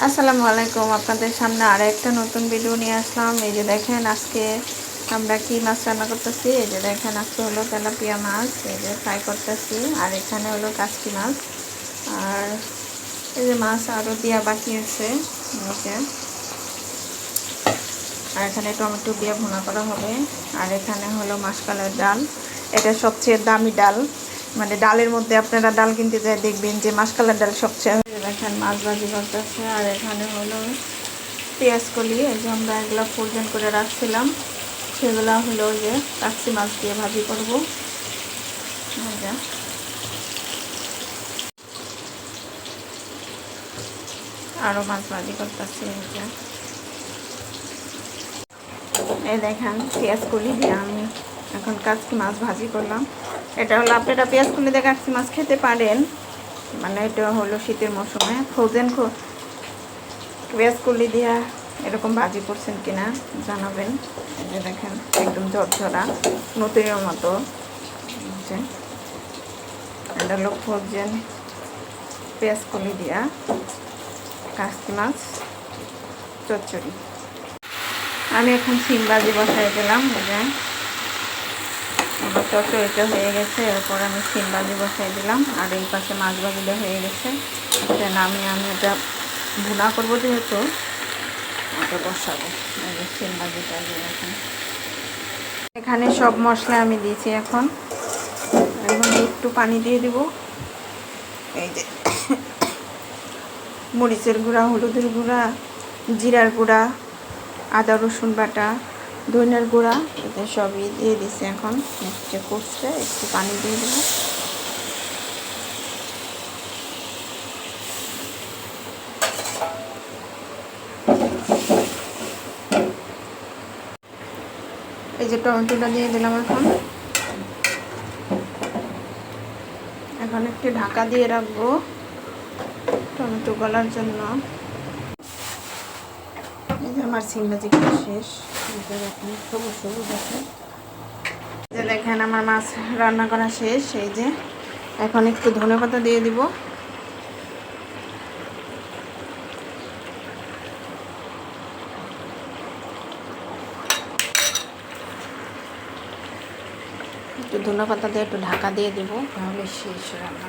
আসসালামু আলাইকুম, আপনাদের সামনে আর একটা নতুন ভিডিও নিয়ে আসলাম। এই যে দেখেন আজকে আমরা কি মাছ রান্না করতেছি। এই যে দেখেন আজকে হলো তেলাপিয়া মাছ, এই যে ফ্রাই করতেছি। আর এখানে হলো কাচকি মাছ, আর এই যে মাছ আরও দিয়া বাকি আছে। আর এখানে টমেটো দিয়ে ভুনা করা হবে। আর এখানে হলো মাসকালের ডাল, এটা সবচেয়ে দামি ডাল, মানে ডালের মধ্যে আপনারা ডাল কিনতে যায় দেখবেন যে মাসকালের ডাল সবচেয়ে। দেখেন মাছ ভাজি করতেছে। আর এখানে হলো পেঁয়াজ কলি, এই যে আমরা এগুলো ফ্রোজেন করে রাখছিলাম, সেগুলো হলো যে কাচ্চি মাছ দিয়ে ভাজি করব। আরও মাছ ভাজি করতেছি। এই দেখেন পেঁয়াজ কলি দিয়ে আমি এখন কাচ্চি মাছ ভাজি করলাম। এটা হলো আপনারা পেঁয়াজ কলি দিয়ে কাচ্চি মাছ খেতে পারেন, মানে এটা হলো শীতের মৌসুমে ফ্রোজেন পেঁয়াজ কলি দিয়া এরকম ভাজি করছেন কিনা জানাবেন। এই যে দেখেন একদম ঝরঝরা নতুনের মতো। এটা হলো ফ্রোজেন পেঁয়াজ কলি দিয়া কাচ্চি মাছ চচ্চড়ি। আমি এখন সিম ভাজি বসাই দিলাম। আমার চচ্চড়িটা হয়ে গেছে, এরপর আমি সিম ভাজি বসাই দিলাম। আর এই পাশে মাছ ভাজিটা হয়ে গেছে, এটা নামিয়ে আমি এটা ভুনা করবো, যেহেতু ওটা বসাবো। এই যে সিম ভাজিটা এখানে সব মশলা আমি দিয়েছি। এখন একটু পানি দিয়ে দিব। এই যে মরিচের গুঁড়া, হলুদের গুঁড়া, জিরার গুঁড়া, আদা রসুন বাটা, ধনিয়ার গুঁড়া, এতে সবই দিয়ে দিচ্ছি। এখন যে করছে একটু পানি দিয়ে দেবো। এই যে টমেটোটা দিয়ে দিলাম। এখন একটু ঢাকা দিয়ে রাখবো টমেটো গলার জন্য। এই যে আমার সিম ভাজি শেষ। দেখেন আমার মাছ রান্না করা শেষ। এই যে এখন একটু ধনেপাতা দিয়ে দিব। একটু ধনেপাতা দিয়ে একটু ঢাকা দিয়ে দিব, তাহলে শেষ রান্না।